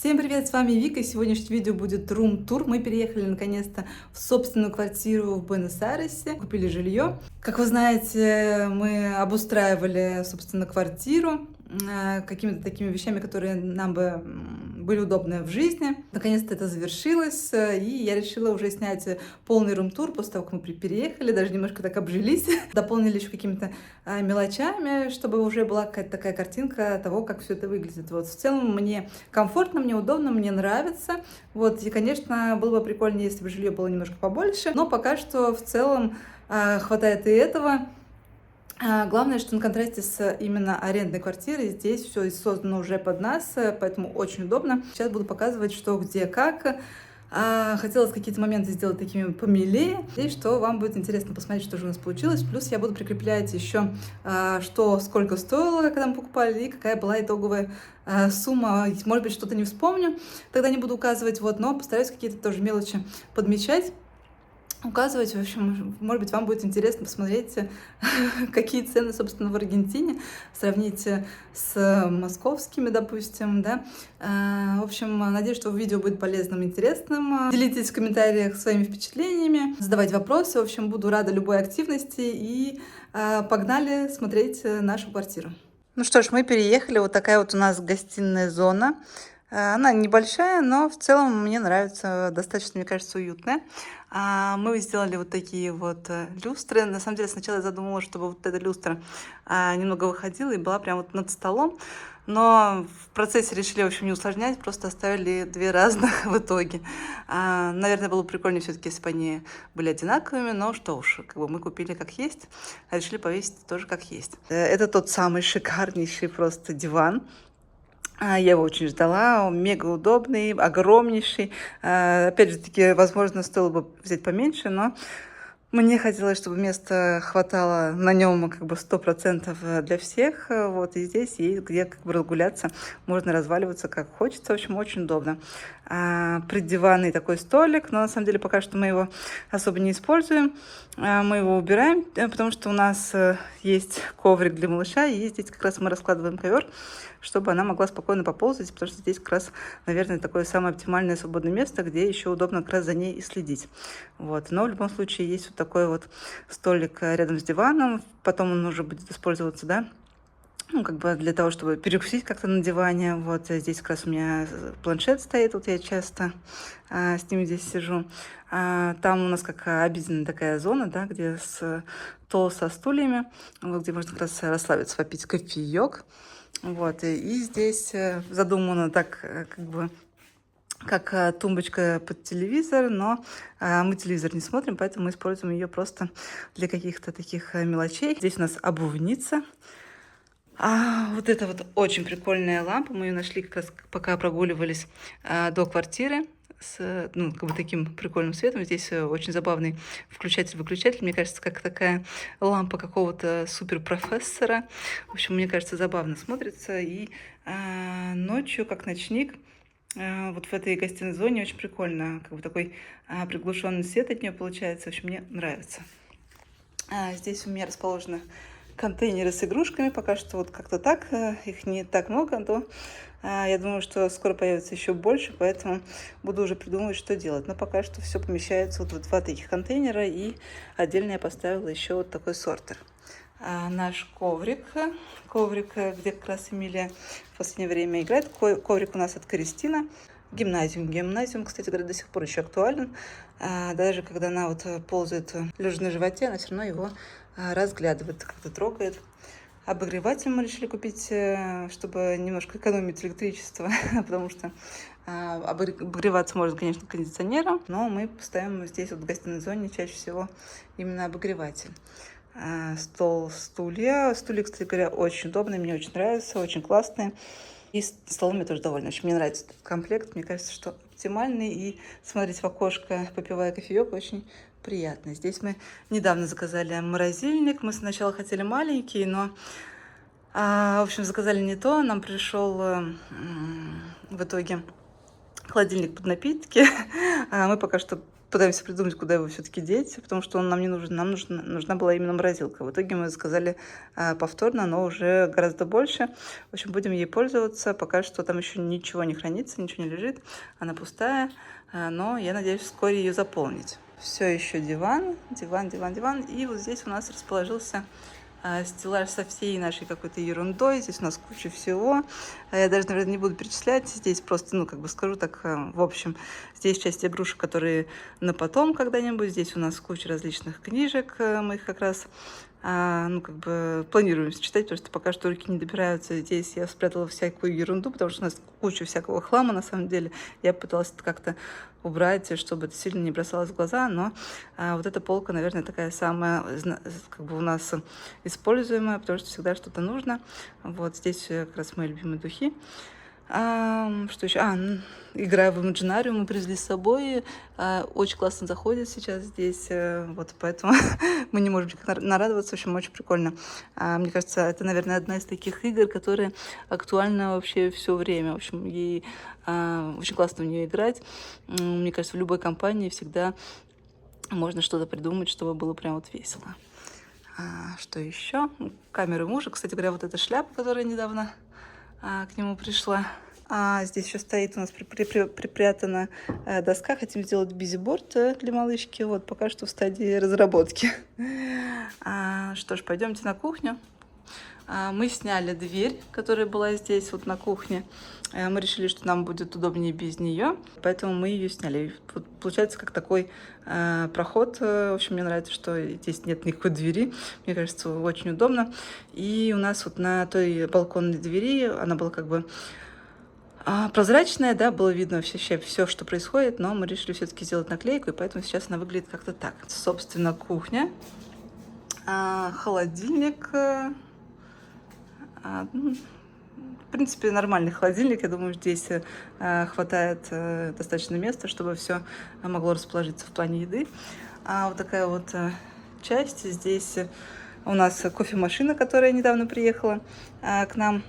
Всем привет, с вами Вика. Сегодняшнее видео будет рум-тур. Мы переехали наконец-то в собственную квартиру в Буэнос-Айресе, купили жилье. Как вы знаете, мы обустраивали, собственно, квартиру какими-то такими вещами, которые нам бы были удобны в жизни. Наконец-то это завершилось, и я решила уже снять полный рум-тур после того, как мы переехали, даже немножко так обжились. Дополнили еще какими-то мелочами, чтобы уже была какая-то такая картинка того, как все это выглядит. Вот в целом мне комфортно, мне удобно, мне нравится. Вот, и, конечно, было бы прикольнее, если бы жилье было немножко побольше, но пока что в целом хватает и этого. Главное, что на контрасте с именно арендной квартирой здесь все создано уже под нас, поэтому очень удобно. Сейчас буду показывать, что, где, как. Хотелось какие-то моменты сделать такими помилее, и что вам будет интересно посмотреть, что же у нас получилось. Плюс я буду прикреплять еще, что сколько стоило, когда мы покупали, и какая была итоговая сумма. Может быть, что-то не вспомню, тогда не буду указывать, вот, но постараюсь какие-то тоже мелочи подмечать, указывать. В общем, может быть, вам будет интересно посмотреть, какие цены, собственно, в Аргентине, сравнить с московскими, допустим, да. В общем, надеюсь, что видео будет полезным, интересным. Делитесь в комментариях своими впечатлениями, задавайте вопросы. В общем, буду рада любой активности, и погнали смотреть нашу квартиру. Ну что ж, мы переехали. Вот такая вот у нас гостиная зона. Она небольшая, но в целом мне нравится, достаточно, мне кажется, уютная. Мы сделали вот такие вот люстры. На самом деле, сначала я задумала, чтобы вот эта люстра немного выходила и была прям вот над столом. Но в процессе решили, в общем, не усложнять, просто оставили две разных в итоге. Наверное, было бы прикольнее все-таки, если бы они были одинаковыми, но что уж, как бы мы купили как есть, а решили повесить тоже как есть. Это тот самый шикарнейший просто диван. Я его очень ждала, он мега удобный, огромнейший. Опять же таки, возможно, стоило бы взять поменьше, но мне хотелось, чтобы места хватало на нем как бы 100% для всех. Вот, и здесь есть где как бы разгуляться, можно разваливаться как хочется. В общем, очень удобно. Приддиванный такой столик, но на самом деле пока что мы его особо не используем. Мы его убираем, потому что у нас есть коврик для малыша, и здесь как раз мы раскладываем ковер, чтобы она могла спокойно поползать, потому что здесь как раз, наверное, такое самое оптимальное свободное место, где еще удобно как раз за ней и следить. Вот. Но в любом случае есть вот такой вот столик рядом с диваном, потом он уже будет использоваться, да, ну, как бы для того, чтобы перекусить как-то на диване. Вот здесь как раз у меня планшет стоит, вот я часто с ним здесь сижу. Там у нас как обеденная такая зона, да, где стол со стульями, вот, где можно как раз расслабиться, попить кофеек. Вот, и здесь задумано так, как бы, как тумбочка под телевизор, но мы телевизор не смотрим, поэтому мы используем ее просто для каких-то таких мелочей. Здесь у нас обувница. Вот это вот очень прикольная лампа. Мы ее нашли как раз пока прогуливались до квартиры с, ну, как бы таким прикольным светом. Здесь очень забавный включатель-выключатель. Мне кажется, как такая лампа какого-то суперпрофессора. В общем, мне кажется, забавно смотрится. И ночью, как ночник, вот в этой гостиной зоне очень прикольно. Как бы такой приглушенный свет от нее получается. В общем, мне нравится. Здесь у меня расположены контейнеры с игрушками. Пока что вот как-то так. Их не так много, но я думаю, что скоро появится еще больше, поэтому буду уже придумывать, что делать. Но пока что все помещается вот в два таких контейнера, и отдельно я поставила еще вот такой сортер. Наш коврик, где как раз Эмилия в последнее время играет. Коврик у нас от Кристина. Гимназиум, кстати говоря, до сих пор еще актуален. Даже когда она вот ползает лежа на животе, она все равно его разглядывает, как-то трогает. Обогреватель мы решили купить, чтобы немножко экономить электричество, потому что обогреваться можно, конечно, кондиционером, но мы ставим здесь вот в гостиной зоне чаще всего именно обогреватель. Стол, стулья. Стулья, кстати говоря, очень удобные, мне очень нравятся, очень классные. И столом я тоже довольна. Очень мне нравится этот комплект. Мне кажется, что оптимальный. И смотреть в окошко, попивая кофеек, очень приятно. Здесь мы недавно заказали морозильник. Мы сначала хотели маленький, но, в общем, заказали не то. Нам пришел в итоге холодильник под напитки. Мы пока что пытаемся придумать, куда его все-таки деть, потому что он нам не нужен. Нам нужна была именно морозилка. В итоге мы заказали повторно, но уже гораздо больше. В общем, будем ей пользоваться. Пока что там еще ничего не хранится, ничего не лежит. Она пустая, но я надеюсь вскоре ее заполнить. Все еще диван. И вот здесь у нас расположился стеллаж со всей нашей какой-то ерундой. Здесь у нас куча всего. Я даже, наверное, не буду перечислять. Здесь просто, ну, как бы скажу так, в общем, здесь часть игрушек, которые на потом когда-нибудь. Здесь у нас куча различных книжек. Мы их как раз, ну, как бы планируем читать, потому что пока что руки не добираются. Здесь я спрятала всякую ерунду, потому что у нас куча всякого хлама, на самом деле. Я пыталась это как-то убрать, чтобы это сильно не бросалось в глаза, но вот эта полка, наверное, такая самая, как бы у нас используемая, потому что всегда что-то нужно. Вот здесь как раз мои любимые духи. Что еще? Играю в Imaginarium, мы привезли с собой. Очень классно заходит сейчас здесь, вот поэтому мы не можем нарадоваться. В общем, очень прикольно. Мне кажется, это, наверное, одна из таких игр, которая актуальна вообще все время. В общем, ей очень классно в нее играть. Мне кажется, в любой компании всегда можно что-то придумать, чтобы было прям вот весело. Что еще? Камеры мужа. Кстати говоря, вот эта шляпа, которая недавно к нему пришла. Здесь еще стоит у нас припрятана доска. Хотим сделать бизиборд для малышки. Вот пока что в стадии разработки. Что ж, пойдемте на кухню. Мы сняли дверь, которая была здесь вот на кухне. Мы решили, что нам будет удобнее без нее, поэтому мы ее сняли. Вот получается как такой проход. В общем, мне нравится, что здесь нет никакой двери. Мне кажется, очень удобно. И у нас вот на той балконной двери, она была как бы прозрачная, да, было видно все, что происходит, но мы решили все-таки сделать наклейку, и поэтому сейчас она выглядит как-то так. Собственно, кухня, холодильник. В принципе, нормальный холодильник. Я думаю, здесь хватает достаточно места, чтобы все могло расположиться в плане еды. Вот такая вот часть. Здесь у нас кофемашина, которая недавно приехала к нам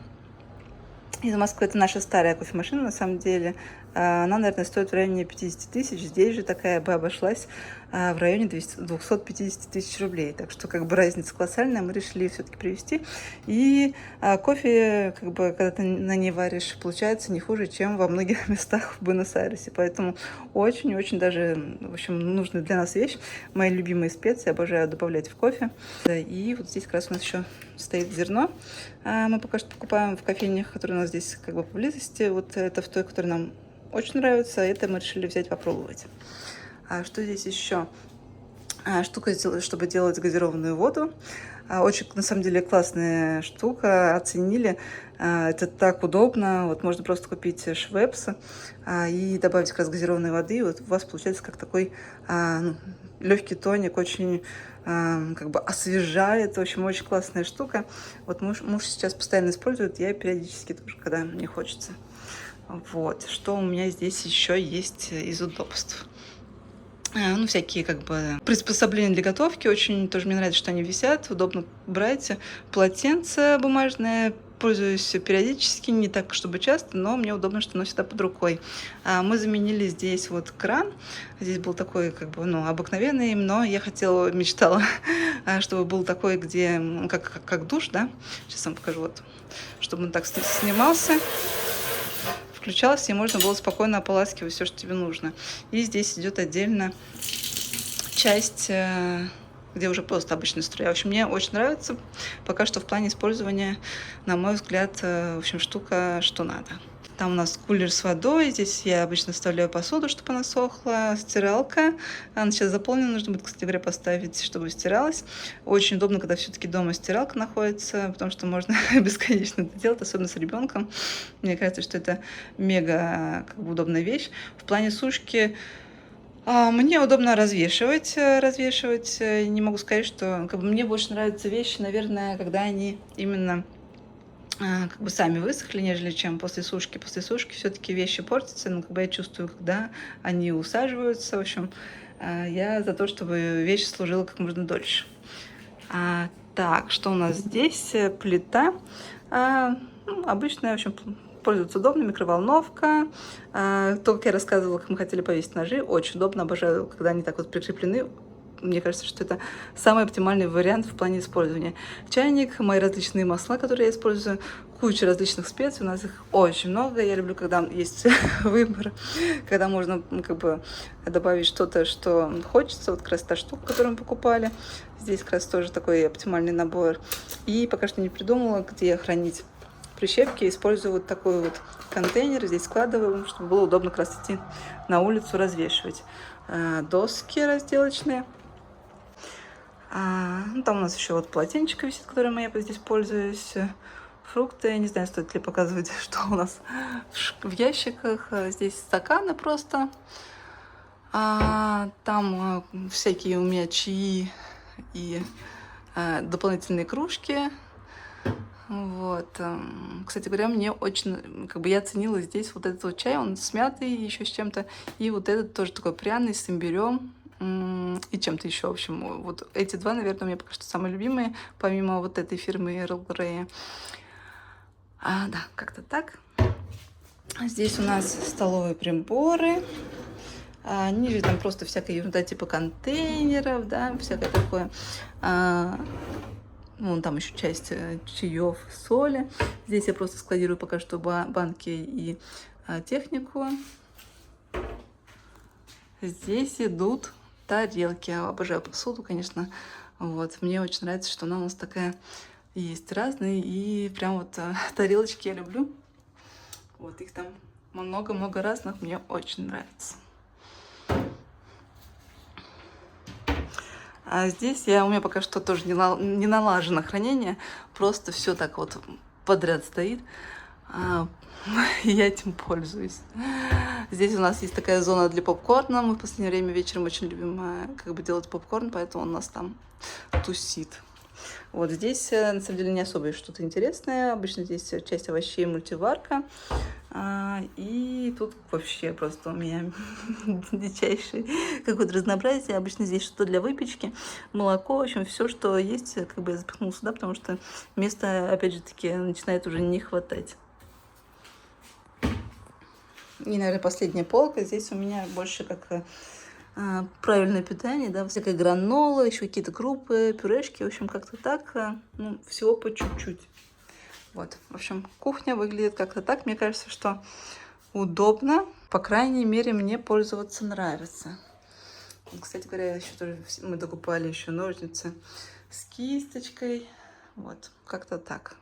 из Москвы. Это наша старая кофемашина, на самом деле. Она, наверное, стоит в районе 50 тысяч. Здесь же такая бы обошлась в районе 250 тысяч рублей. Так что, как бы, разница колоссальная. Мы решили все-таки привезти. И кофе, как бы, когда ты на ней варишь, получается не хуже, чем во многих местах в Буэнос-Айресе. Поэтому очень-очень даже, в общем, нужная для нас вещь. Мои любимые специи, обожаю добавлять в кофе. И вот здесь как раз у нас еще стоит зерно. Мы пока что покупаем в кофейнях, которые у нас здесь как бы поблизости. Вот это в той, которая нам очень нравится. Это мы решили взять, попробовать. Что здесь еще? Штука, чтобы делать газированную воду. Очень, на самом деле, классная штука. Оценили. Это так удобно. Вот можно просто купить швепс и добавить как раз газированной воды. И вот у вас получается как такой легкий тоник, очень как бы освежает. В общем, очень классная штука. Вот муж сейчас постоянно использует. Я периодически тоже, когда мне хочется. Вот. Что у меня здесь еще есть из удобств? Ну, всякие как бы приспособления для готовки. Очень тоже мне нравится, что они висят. Удобно брать. Полотенце бумажное. Пользуюсь периодически, не так, чтобы часто, но мне удобно, что оно всегда под рукой. Мы заменили здесь вот кран. Здесь был такой, как бы, ну, обыкновенный, но я мечтала, чтобы был такой, где, как душ, да. Сейчас вам покажу, вот, чтобы он так снимался, включался, и можно было спокойно ополаскивать все, что тебе нужно. И здесь идет отдельно часть, где уже просто обычная струя. В общем, мне очень нравится. Пока что в плане использования, на мой взгляд, в общем, штука, что надо. Там у нас кулер с водой. Здесь я обычно вставляю посуду, чтобы она сохла. Стиралка. Она сейчас заполнена. Нужно будет, кстати говоря, поставить, чтобы стиралась. Очень удобно, когда все-таки дома стиралка находится, потому что можно бесконечно это делать, особенно с ребенком. Мне кажется, что это мега как бы удобная вещь. В плане сушки мне удобно развешивать. Не могу сказать, что как бы, мне больше нравятся вещи, наверное, когда они именно как бы сами высохли, нежели чем после сушки. После сушки все-таки вещи портятся, но как бы я чувствую, когда они усаживаются. В общем, я за то, чтобы вещь служила как можно дольше. Так, что у нас здесь? Плита. Обычная, в общем, пользоваться удобно, микроволновка. То, как я рассказывала, как мы хотели повесить ножи, очень удобно, обожаю, когда они так вот прикреплены. Мне кажется, что это самый оптимальный вариант в плане использования. Чайник, мои различные масла, которые я использую, куча различных специй, у нас их очень много. Я люблю, когда есть выбор, когда можно как бы добавить что-то, что хочется. Вот как раз та штука, которую мы покупали. Здесь как раз тоже такой оптимальный набор. И пока что не придумала, где хранить прищепки. Использую вот такой вот контейнер. Здесь складываю, чтобы было удобно как раз идти на улицу, развешивать. Доски разделочные. Ну, там у нас еще вот полотенчик висит, которым я здесь пользуюсь. Фрукты, я не знаю, стоит ли показывать, что у нас в ящиках. Здесь стаканы просто. Там всякие у меня чаи и дополнительные кружки. Вот. Кстати говоря, мне очень, как бы я оценила здесь вот этот вот чай, он с мятой еще с чем-то. И вот этот тоже такой пряный, с имбирем. И чем-то еще, в общем, вот эти два, наверное, у меня пока что самые любимые, помимо вот этой фирмы Earl Grey. Да, как-то так. Здесь у нас столовые приборы. Ниже там просто всякая ерунда типа контейнеров, да, всякое такое. Вон там еще часть чаев, соли. Здесь я просто складирую пока что банки и технику. Здесь идут тарелки. Я обожаю посуду, конечно. Вот. Мне очень нравится, что она у нас такая есть разные. И прям вот тарелочки я люблю. Вот их там много-много разных. Мне очень нравится. А здесь у меня пока что тоже не налажено хранение. Просто все так вот подряд стоит. Я этим пользуюсь. Здесь у нас есть такая зона для попкорна. Мы в последнее время вечером очень любим как бы делать попкорн, поэтому он у нас там тусит. Вот здесь, на самом деле, не особо что-то интересное. Обычно здесь часть овощей, мультиварка. И тут вообще просто у меня дичайшее какое-то разнообразие. Обычно здесь что-то для выпечки, молоко, в общем, все, что есть, как бы я запихнула сюда, потому что места, опять же таки, начинает уже не хватать. И, наверное, последняя полка. Здесь у меня больше как правильное питание, да, всякая гранола, еще какие-то крупы, пюрешки, в общем, как-то так, ну, всего по чуть-чуть. Вот, в общем, кухня выглядит как-то так. Мне кажется, что удобно, по крайней мере, мне пользоваться нравится. Кстати говоря, еще тоже мы докупали еще ножницы с кисточкой. Вот, как-то так.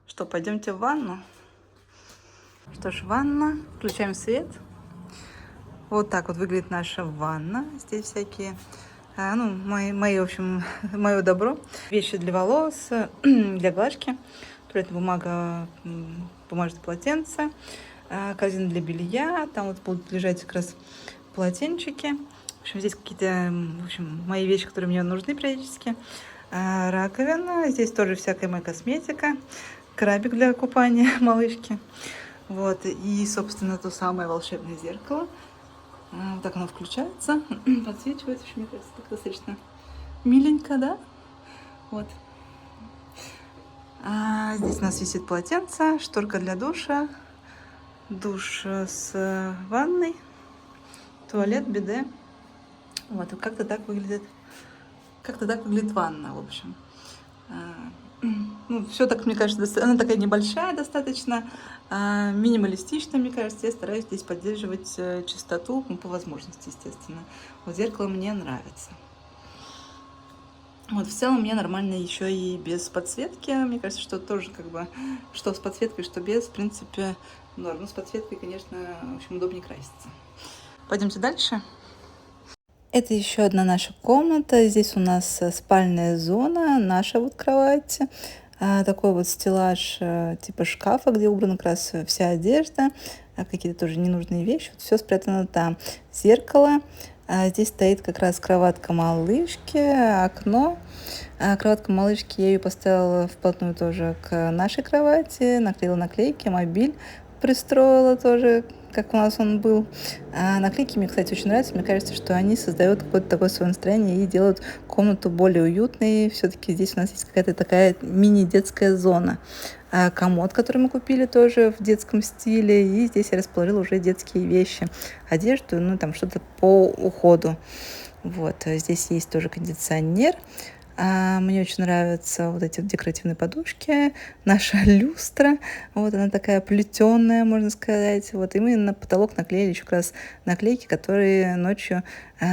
Что, пойдемте в ванну? Что ж, ванна. Включаем свет. Вот так вот выглядит наша ванна. Здесь всякие, ну, мои, в общем, мое добро. Вещи для волос, для глажки. Туалетная бумага, бумажное полотенце, корзина для белья. Там вот будут лежать как раз полотенчики. В общем, здесь какие-то, в общем, мои вещи, которые мне нужны периодически. Раковина. Здесь тоже всякая моя косметика. Крабик для купания малышки. Вот. И, собственно, то самое волшебное зеркало. Вот так оно включается, подсвечивает. В общем, мне кажется, так достаточно миленько, да? Вот. Здесь у нас висит полотенце, шторка для душа, душ с ванной, туалет, биде. Вот. И как-то так выглядит ванна, в общем. Ну, все так, мне кажется, она такая небольшая достаточно, минималистичная, мне кажется. Я стараюсь здесь поддерживать чистоту, ну, по возможности, естественно. Вот зеркало мне нравится. Вот, в целом мне нормально еще и без подсветки. Мне кажется, что тоже как бы, что с подсветкой, что без, в принципе, норм. Ну, с подсветкой, конечно, в общем, удобнее краситься. Пойдемте дальше. Это еще одна наша комната. Здесь у нас спальная зона, наша вот кровать. Такой вот стеллаж типа шкафа, где убрана как раз вся одежда, какие-то тоже ненужные вещи. Вот все спрятано там. Зеркало. Здесь стоит как раз кроватка малышки, окно. Кроватка малышки, я ее поставила вплотную тоже к нашей кровати, наклеила наклейки, мобиль. пристроила тоже, как у нас он был. А наклейки мне, кстати, очень нравятся. Мне кажется, что они создают какое-то такое свое настроение и делают комнату более уютной. Все-таки здесь у нас есть какая-то такая мини-детская зона. Комод, который мы купили тоже в детском стиле. И здесь я расположила уже детские вещи, одежду, ну там что-то по уходу. Вот, здесь есть тоже кондиционер. Мне очень нравятся вот эти вот декоративные подушки, наша люстра, вот она такая плетеная, можно сказать, вот, и мы на потолок наклеили еще как раз наклейки, которые ночью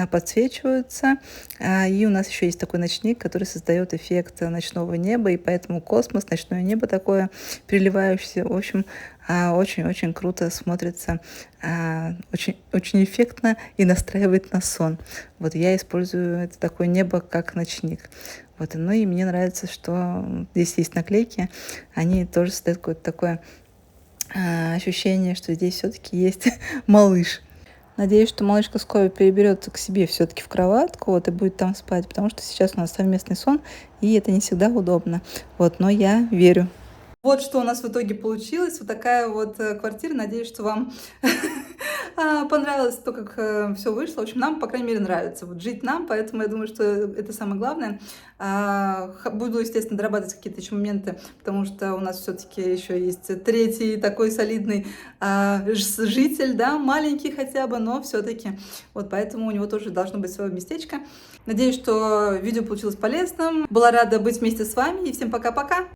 подсвечиваются, и у нас еще есть такой ночник, который создает эффект ночного неба, и поэтому космос, ночное небо такое переливающееся, в общем, очень-очень круто смотрится, очень, очень эффектно и настраивает на сон. Вот я использую это такое небо как ночник. Вот, ну и мне нравится, что здесь есть наклейки, они тоже создают какое-то такое ощущение, что здесь все-таки есть малыш. Надеюсь, что малышка скоро переберется к себе все-таки в кроватку, вот, и будет там спать, потому что сейчас у нас совместный сон, и это не всегда удобно. Вот, но я верю. Вот что у нас в итоге получилось. Вот такая вот квартира. Надеюсь, что вам понравилось то, как все вышло. В общем, нам, по крайней мере, нравится вот жить нам, поэтому я думаю, что это самое главное. Буду, естественно, дорабатывать какие-то еще моменты, потому что у нас все-таки еще есть третий такой солидный житель, да, маленький хотя бы, но все-таки. Вот поэтому у него тоже должно быть свое местечко. Надеюсь, что видео получилось полезным. Была рада быть вместе с вами. И всем пока-пока!